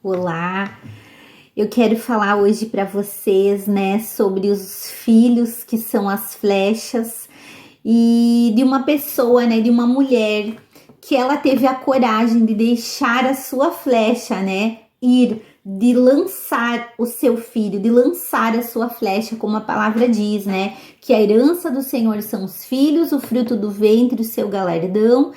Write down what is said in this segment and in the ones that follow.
Olá, eu quero falar hoje para vocês, né, sobre os filhos que são as flechas e de uma pessoa, né, de uma mulher que ela teve a coragem de deixar a sua flecha, né, ir, de lançar o seu filho, de lançar a sua flecha, como a palavra diz, né, que a herança do Senhor são os filhos, o fruto do ventre, o seu galardão,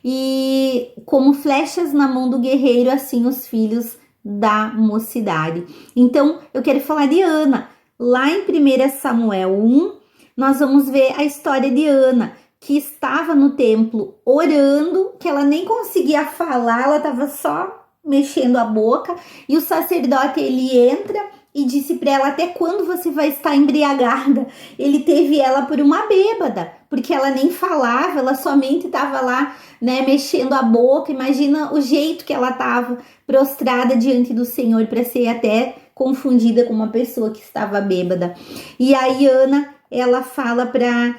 e como flechas na mão do guerreiro, assim os filhos da mocidade. Então, eu quero falar de Ana. Lá em 1 Samuel 1, nós vamos ver a história de Ana, que estava no templo orando, que ela nem conseguia falar, ela estava só mexendo a boca, e o sacerdote, ele entra e disse para ela: até quando você vai estar embriagada? Ele teve ela por uma bêbada, porque ela nem falava, ela somente estava lá, né, mexendo a boca. Imagina o jeito que ela estava prostrada diante do Senhor, para ser até confundida com uma pessoa que estava bêbada. E aí Ana, ela fala para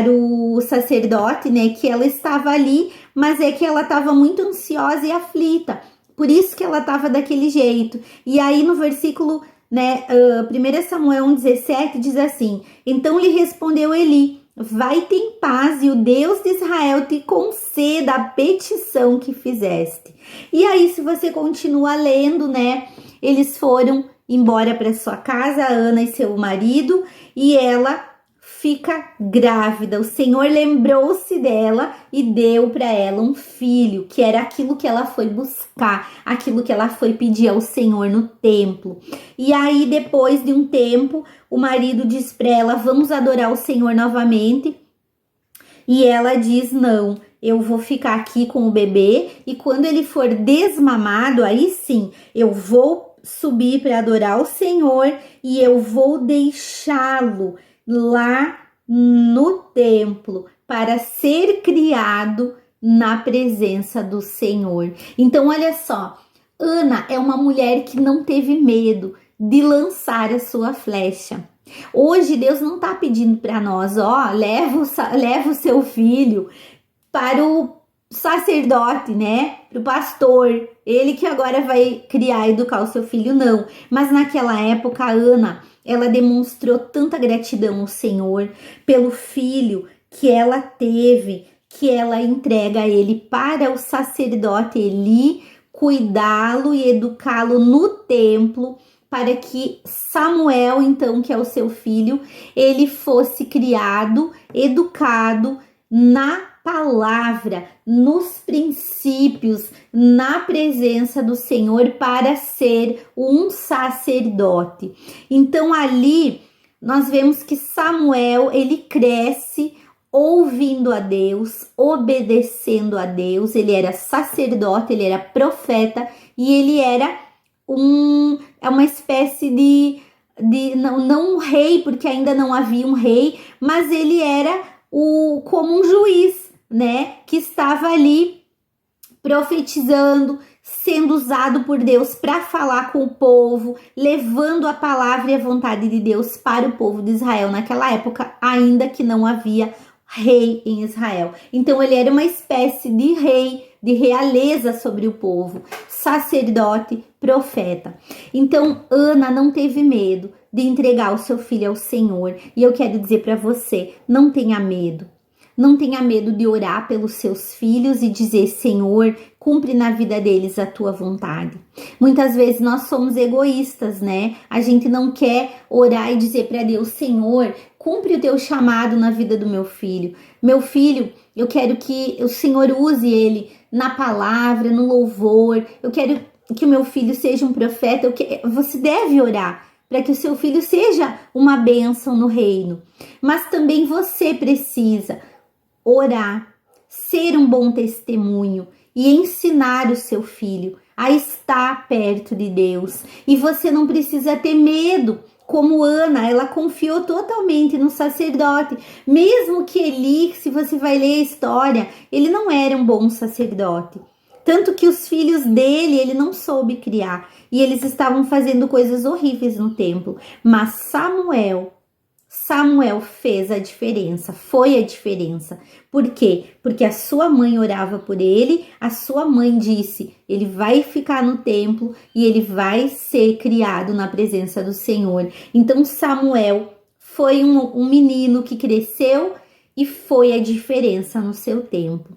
o sacerdote, né, que ela estava ali, mas é que ela estava muito ansiosa e aflita, por isso que ela estava daquele jeito. E aí no versículo, né, 1 Samuel 1,17 diz assim: então lhe respondeu Eli: vai-te em paz, e o Deus de Israel te conceda a petição que fizeste. E aí, se você continua lendo, né, eles foram embora para sua casa, Ana e seu marido, e ela fica grávida. O Senhor lembrou-se dela e deu para ela um filho, que era aquilo que ela foi buscar, aquilo que ela foi pedir ao Senhor no templo. E aí, depois de um tempo, o marido diz para ela: vamos adorar o Senhor novamente. E ela diz: não, eu vou ficar aqui com o bebê, e quando ele for desmamado, aí sim, eu vou subir para adorar o Senhor e eu vou deixá-lo lá no templo para ser criado na presença do Senhor. Então, olha só, Ana é uma mulher que não teve medo de lançar a sua flecha. Hoje Deus não está pedindo para nós, ó, leva o seu filho para o sacerdote, né, para o pastor, ele que agora vai criar e educar o seu filho, não. Mas naquela época, a Ana, ela demonstrou tanta gratidão ao Senhor pelo filho que ela teve, que ela entrega a ele para o sacerdote Eli cuidá-lo e educá-lo no templo, para que Samuel, então, que é o seu filho, ele fosse criado, educado na palavra, nos princípios, na presença do Senhor, para ser um sacerdote. Então ali nós vemos que Samuel, ele cresce ouvindo a Deus, obedecendo a Deus. Ele era sacerdote, ele era profeta, e ele era uma espécie de não um rei, porque ainda não havia um rei, mas ele era como um juiz, né, que estava ali profetizando, sendo usado por Deus para falar com o povo, levando a palavra e a vontade de Deus para o povo de Israel naquela época, ainda que não havia rei em Israel. Então ele era uma espécie de rei, de realeza sobre o povo, sacerdote, profeta. Então Ana não teve medo de entregar o seu filho ao Senhor, e eu quero dizer para você: não tenha medo. Não tenha medo de orar pelos seus filhos e dizer: Senhor, cumpre na vida deles a tua vontade. Muitas vezes nós somos egoístas, né? A gente não quer orar e dizer para Deus: Senhor, cumpre o teu chamado na vida do meu filho. Meu filho, eu quero que o Senhor use ele na palavra, no louvor. Eu quero que o meu filho seja um profeta. Você deve orar para que o seu filho seja uma bênção no reino. Mas também você precisa orar, ser um bom testemunho e ensinar o seu filho a estar perto de Deus. E você não precisa ter medo, como Ana, ela confiou totalmente no sacerdote. Mesmo que Eli, se você vai ler a história, ele não era um bom sacerdote. Tanto que os filhos dele, ele não soube criar. E eles estavam fazendo coisas horríveis no templo. Mas Samuel fez a diferença, foi a diferença. Por quê? Porque a sua mãe orava por ele, a sua mãe disse, ele vai ficar no templo e ele vai ser criado na presença do Senhor. Então Samuel foi um menino que cresceu e foi a diferença no seu tempo.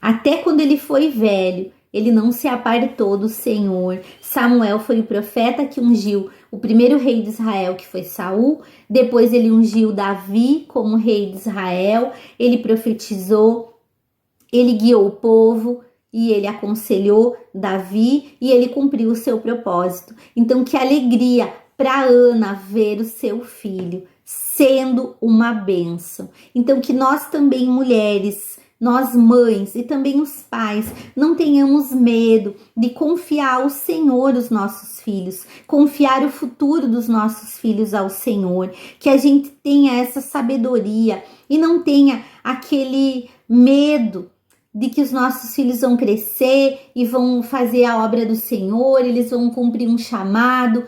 Até quando ele foi velho, ele não se apartou do Senhor. Samuel foi o profeta que ungiu o primeiro rei de Israel, que foi Saul. Depois ele ungiu Davi como rei de Israel. Ele profetizou, ele guiou o povo e ele aconselhou Davi e ele cumpriu o seu propósito. Então, que alegria para Ana ver o seu filho sendo uma bênção. Então, que nós também, mulheres, nós mães e também os pais, não tenhamos medo de confiar ao Senhor os nossos filhos, confiar o futuro dos nossos filhos ao Senhor, que a gente tenha essa sabedoria e não tenha aquele medo de que os nossos filhos vão crescer e vão fazer a obra do Senhor, eles vão cumprir um chamado.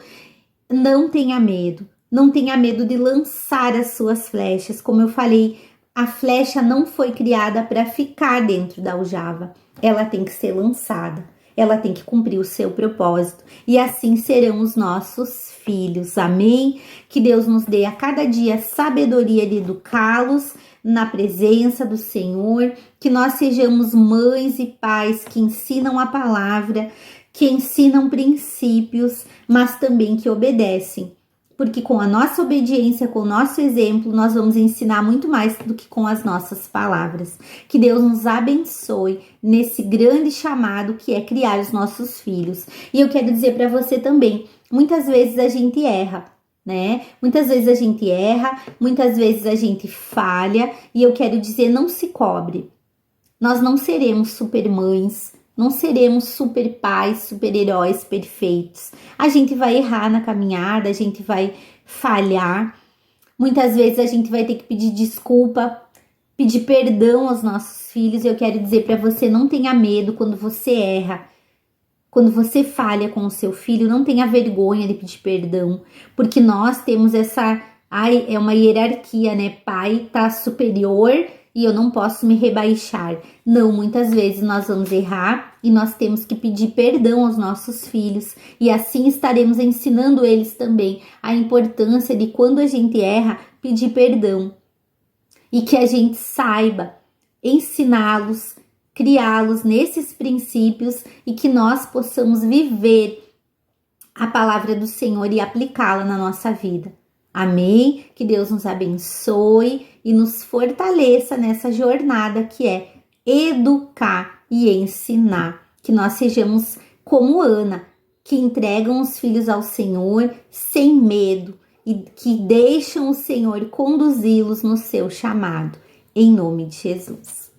Não tenha medo, não tenha medo de lançar as suas flechas, como eu falei, a flecha não foi criada para ficar dentro da aljava. Ela tem que ser lançada. Ela tem que cumprir o seu propósito. E assim serão os nossos filhos. Amém? Que Deus nos dê a cada dia sabedoria de educá-los na presença do Senhor. Que nós sejamos mães e pais que ensinam a palavra, que ensinam princípios, mas também que obedecem. Porque com a nossa obediência, com o nosso exemplo, nós vamos ensinar muito mais do que com as nossas palavras. Que Deus nos abençoe nesse grande chamado que é criar os nossos filhos. E eu quero dizer para você também, muitas vezes a gente erra, né? Muitas vezes a gente erra, muitas vezes a gente falha, e eu quero dizer, não se cobre. Nós não seremos super mães, não seremos super pais, super heróis perfeitos. A gente vai errar na caminhada, a gente vai falhar. Muitas vezes a gente vai ter que pedir desculpa, pedir perdão aos nossos filhos. E eu quero dizer para você, não tenha medo quando você erra. Quando você falha com o seu filho, não tenha vergonha de pedir perdão. Porque nós temos essa... é uma hierarquia, né? Pai tá superior e eu não posso me rebaixar. Não, muitas vezes nós vamos errar e nós temos que pedir perdão aos nossos filhos. E assim estaremos ensinando eles também a importância de quando a gente erra, pedir perdão. E que a gente saiba ensiná-los, criá-los nesses princípios e que nós possamos viver a palavra do Senhor e aplicá-la na nossa vida. Amém? Que Deus nos abençoe e nos fortaleça nessa jornada que é educar e ensinar. Que nós sejamos como Ana, que entregam os filhos ao Senhor sem medo e que deixam o Senhor conduzi-los no seu chamado. Em nome de Jesus.